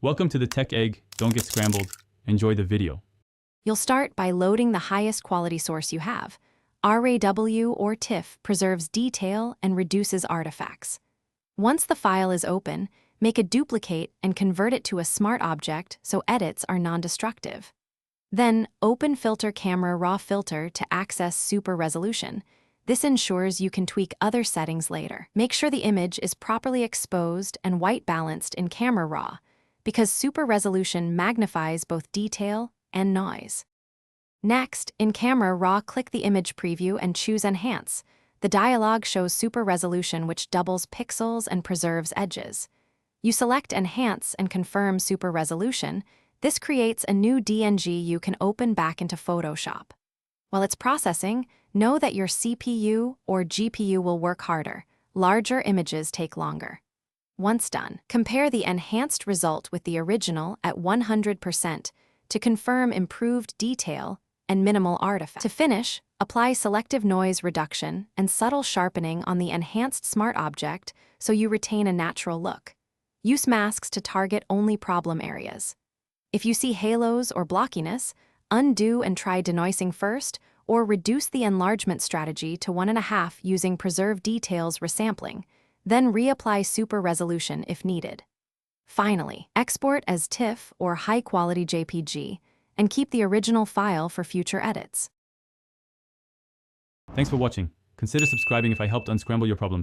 Welcome to the Tech Egg. Don't get scrambled. Enjoy the video. You'll start by loading the highest quality source you have. RAW or TIFF preserves detail and reduces artifacts. Once the file is open, make a duplicate and convert it to a smart object so edits are non-destructive. Then, open Filter Camera Raw Filter to access super resolution. This ensures you can tweak other settings later. Make sure the image is properly exposed and white balanced in Camera Raw, because super resolution magnifies both detail and noise. Next, in Camera Raw, click the image preview and choose Enhance. The dialog shows super resolution, which doubles pixels and preserves edges. You select Enhance and confirm super resolution. This creates a new DNG you can open back into Photoshop. While it's processing, know that your CPU or GPU will work harder. Larger images take longer. Once done, compare the enhanced result with the original at 100% to confirm improved detail and minimal artifacts. To finish, apply selective noise reduction and subtle sharpening on the enhanced smart object so you retain a natural look. Use masks to target only problem areas. If you see halos or blockiness, undo and try denoising first, or reduce the enlargement strategy to 1.5 using preserve details resampling. Then reapply super resolution if needed. Finally, export as TIFF or high-quality JPG and keep the original file for future edits. Thanks for watching. Consider subscribing if I helped unscramble your problems.